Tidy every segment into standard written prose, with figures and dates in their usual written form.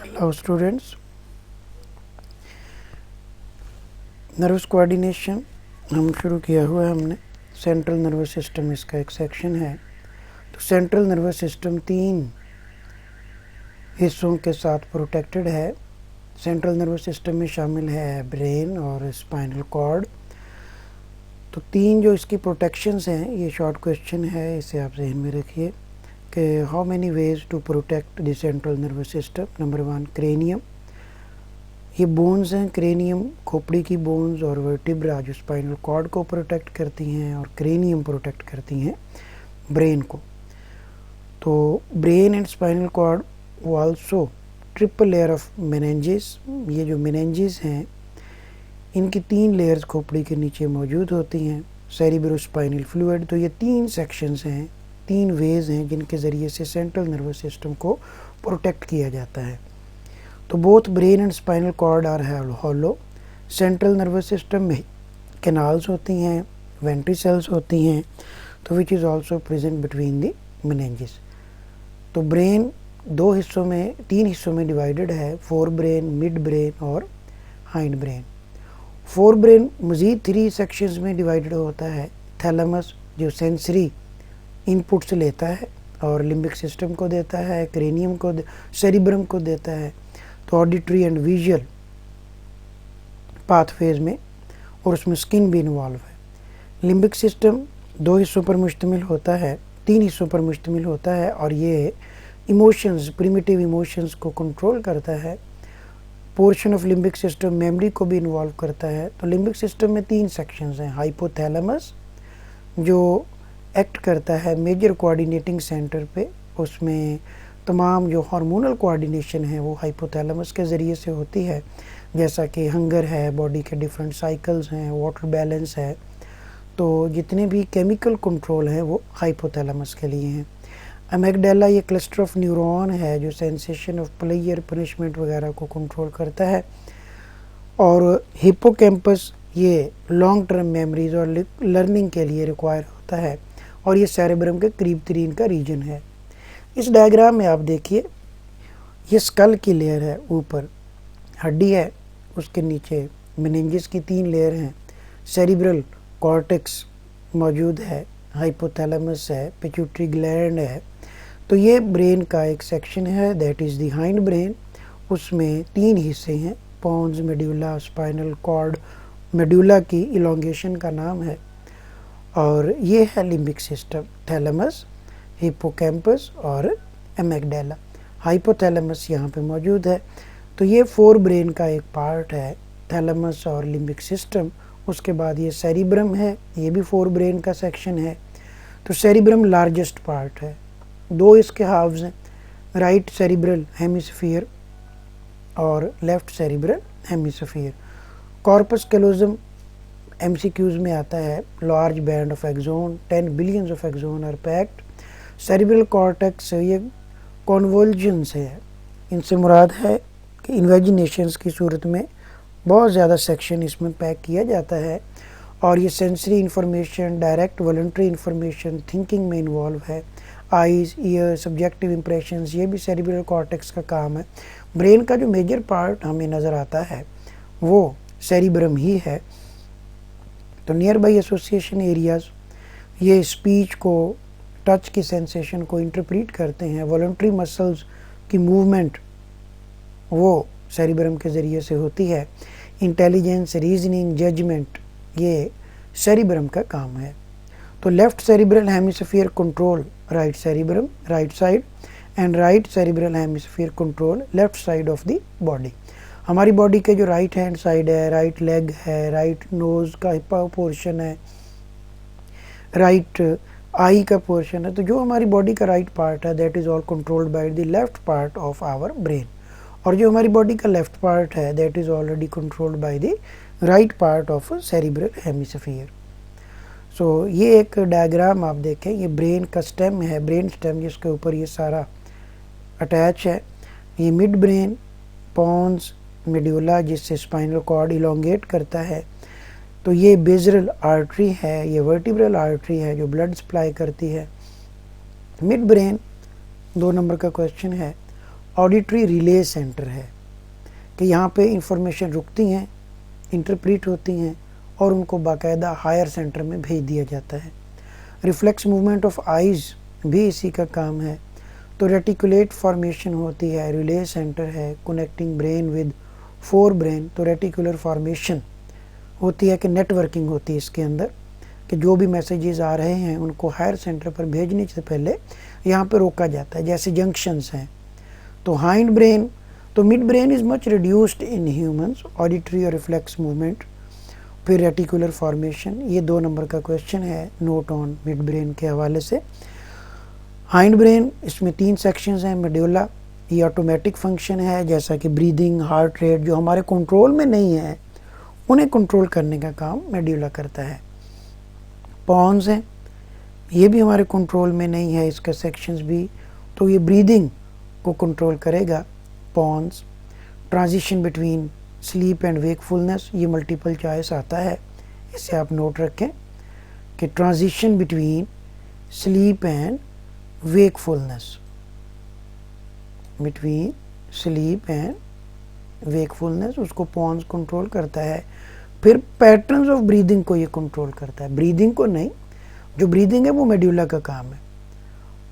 Hello students, nervous coordination हम शुरू किया हुआ है हमने। सेंट्रल नर्वस सिस्टम इसका एक सेक्शन है। तो सेंट्रल नर्वस सिस्टम 3 हिस्सों के साथ प्रोटेक्टेड है। सेंट्रल नर्वस सिस्टम में शामिल है ब्रेन और स्पाइनल कॉर्ड। तो 3 जो इसकी प्रोटेक्शंस हैं, ये शॉर्ट क्वेश्चन है, इसे आप ज़हन में रखिए कि how many ways to protect the central nervous system. Number 1 cranium, ये बोन्स हैं। क्रेनियम खोपड़ी की बोन्स और वर्टिब्रा जो स्पाइनल कॉर्ड को प्रोटेक्ट करती हैं, और क्रेनियम प्रोटेक्ट करती हैं ब्रेन को। तो ब्रेन एंड स्पाइनल कॉर्ड वो also triple layer of meninges. ये जो मेनिंजेस हैं, इनकी 3 लेयर्स खोपड़ी के नीचे मौजूद होती हैं। सेरिब्रोस्पाइनल फ्लूइड, तो ये 3 सेक्शंस हैं, 3 वेज हैं जिनके ज़रिए से सेंट्रल नर्वस सिस्टम को प्रोटेक्ट किया जाता है। तो both brain and spinal cord are hollow. Central nervous system में कैनाल्स होती हैं, वेंट्रिकल्स होती हैं, तो which is also present between the meninges. तो ब्रेन 3 हिस्सों में डिवाइडेड है, फोर ब्रेन, मिड ब्रेन और हाइंड ब्रेन। फोर ब्रेन मज़ीद 3 सेक्शंस में डिवाइडेड होता है। थैलेमस जो सेंसरी इनपुट्स लेता है और लिम्बिक सिस्टम को देता है, क्रेनियम को, सेरिब्रम को देता है, तो ऑडिटरी एंड विजुअल पाथवेज में, और उसमें स्किन भी इन्वॉल्व है। लिम्बिक सिस्टम 2 हिस्सों पर मुश्तमिल होता है, 3 हिस्सों पर मुश्तमिल होता है, और ये इमोशंस, प्रिमिटिव इमोशंस को कंट्रोल करता है। Portion of limbic system memory को भी इन्वॉल्व करता है। तो लिम्बिक सिस्टम में 3 सेक्शंस हैं। हाइपोथैलेमस जो एक्ट करता है मेजर कोऑर्डिनेटिंग सेंटर पे, उसमें तमाम जो हार्मोनल कोऑर्डिनेशन है वो हाइपोथैलेमस के ज़रिए से होती है, जैसा कि हंगर है, बॉडी के डिफरेंट साइकिल्स हैं, वाटर बैलेंस है। तो जितने भी केमिकल कंट्रोल हैं वो हाइपोथैलेमस के लिए हैं। अमेगडाला ये क्लस्टर ऑफ न्यूरॉन है जो सेंसेशन ऑफ प्लेयर, पनिशमेंट वगैरह को कंट्रोल करता है। और हिप्पोकैम्पस ये लॉन्ग टर्म मेमोरीज और लर्निंग के लिए रिक्वायर होता है, और ये सेरेब्रम के करीब तरीन का रीजन है। इस डायग्राम में आप देखिए, ये स्कल की लेयर है, ऊपर हड्डी है, उसके नीचे मेनिंजेस की 3 लेयर हैं, सेरिब्रल कॉर्टेक्स मौजूद है, हाइपोथैलेमस है, पिट्यूटरी ग्लैंड है। तो ये ब्रेन का एक सेक्शन है, that is the hindbrain. उसमें 3 हिस्से हैं, pons, medulla, spinal cord. Medulla की इलोंगेशन का नाम है। और ये है लिम्बिक सिस्टम, थैलेमस, हिप्पोकैम्पस और अमेगडाला। हाइपोथैलेमस यहाँ पे मौजूद है। तो ये 4 ब्रेन का एक पार्ट है, थैलेमस और लिम्बिक सिस्टम। उसके बाद ये सेरिब्रम है, ये भी 4 ब्रेन का सेक्शन है। तो सेरिब्रम लार्जेस्ट पार्ट है। 2 इसके हाफ्स हैं, राइट सेरिब्रल हेमिस्फीयर और left cerebral hemisphere. Corpus callosum MCQs में आता है, large band of axon, 10 billions of axon are packed. Cerebral cortex ये कॉन्वोल्जन्स है, इनसे मुराद है कि इन्वेजिनेशंस की सूरत में बहुत ज़्यादा सेक्शन इसमें पैक किया जाता है, और ये sensory information, direct voluntary information, thinking में इन्वॉल्व है। आइज़, ईयर, सब्जेक्टिव इंप्रेशंस, ये भी सेरिब्रल कॉर्टेक्स का काम है। ब्रेन का जो मेजर पार्ट हमें नज़र आता है वो सेरिब्रम ही है। तो नियर बाई एसोसिएशन एरियाज़ ये स्पीच को, टच की सेंसेशन को इंटरप्रीट करते हैं। वॉलंटरी मसल्स की मूवमेंट वो सेरिब्रम के ज़रिए से होती है। इंटेलिजेंस, रीजनिंग, जजमेंट, ये सेरिब्रम का काम है। तो left cerebral hemisphere control right cerebrum, right side, and right cerebral hemisphere control left side of the body. हमारी बॉडी के जो राइट हैंड साइड है, राइट लेग है, राइट नोज़ का पोर्शन है, राइट आई का पोर्शन है। तो जो हमारी बॉडी का राइट पार्ट है, that is all controlled by the left part of our brain. और जो हमारी बॉडी का लेफ्ट पार्ट है, that is already controlled by the right part of cerebral hemisphere. So ये एक डायग्राम आप देखें, ये ब्रेन का स्टेम है, ब्रेन स्टेम, जिसके ऊपर ये सारा अटैच है। ये मिड ब्रेन, पोन्स, मेड्यूला जिससे स्पाइनल कॉर्ड इलोंगेट करता है। तो ये बेजरल आर्टरी है, ये वर्टिब्रल आर्टरी है जो ब्लड सप्लाई करती है। मिड ब्रेन 2 नंबर का क्वेश्चन है। ऑडिटरी रिले सेंटर है कि यहाँ पे इंफॉर्मेशन रुकती हैं, इंटरप्रीट होती हैं और उनको बाकायदा हायर सेंटर में भेज दिया जाता है। रिफ्लेक्स मूवमेंट ऑफ आइज़ भी इसी का काम है। तो रेटिकुलेट फॉर्मेशन होती है, रिले सेंटर है connecting brain with fore brain. तो रेटिकुलर फॉर्मेशन होती है कि नेटवर्किंग होती है इसके अंदर कि जो भी मैसेजेस आ रहे हैं उनको हायर सेंटर पर भेजने से पहले यहाँ पे रोका जाता है, जैसे जंक्शंस हैं। तो हाइंड ब्रेन, तो mid brain is much reduced in humans, auditory और रिफ्लेक्स मूवमेंट। फिर रेटिकुलर फॉर्मेशन, ये 2 नंबर का क्वेश्चन है नोट ऑन मिड ब्रेन के हवाले से। हाइंड ब्रेन, इसमें 3 सेक्शंस हैं। मेडुला, ये ऑटोमेटिक फंक्शन है जैसा कि ब्रीदिंग, हार्ट रेट, जो हमारे कंट्रोल में नहीं है उन्हें कंट्रोल करने का काम मेडुला करता है। पॉन्स हैं, ये भी हमारे कंट्रोल में नहीं है इसका सेक्शंस भी, तो ये ब्रीदिंग को कंट्रोल करेगा pons. Transition between sleep and wakefulness, ये मल्टीपल चॉइस आता है, इसे आप नोट रखें कि transition between sleep and wakefulness, between sleep and wakefulness, उसको पॉन्स कंट्रोल करता है। फिर पैटर्न्स ऑफ ब्रीदिंग को ये कंट्रोल करता है, ब्रीदिंग को नहीं, जो ब्रीदिंग है वो मेडुला का काम है,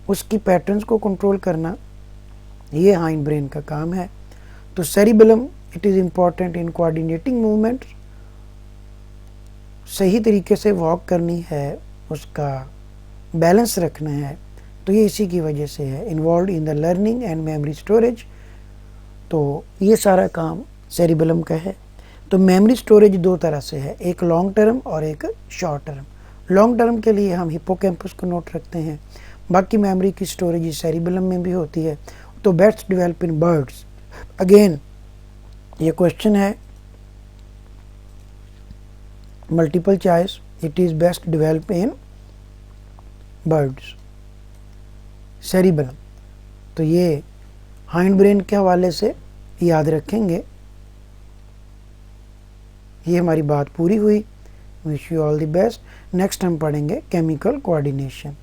उसकी पैटर्न्स को कंट्रोल करना ये हाइंड ब्रेन का काम है। तो cerebellum, it is important in coordinating movement, सही तरीके से वॉक करनी है, उसका बैलेंस रखना है, तो ये इसी की वजह से है। Involve in the learning and memory storage, तो ये सारा काम सेरिबेलम का है। तो मेमोरी स्टोरेज 2 तरह से है, एक लॉन्ग टर्म और एक शॉर्ट टर्म। लॉन्ग टर्म के लिए हम हिप्पोकैम्पस को नोट रखते हैं, बाकी मेमोरी की स्टोरेज सेरिबेलम में भी होती है। तो best develop in birds, again ये क्वेश्चन है multiple choice, it is best develop in birds cerebellum. तो ये हाइंड ब्रेन के हवाले से याद रखेंगे। ये हमारी बात पूरी हुई। Wish you all the best. Next हम पढ़ेंगे केमिकल कोऑर्डिनेशन।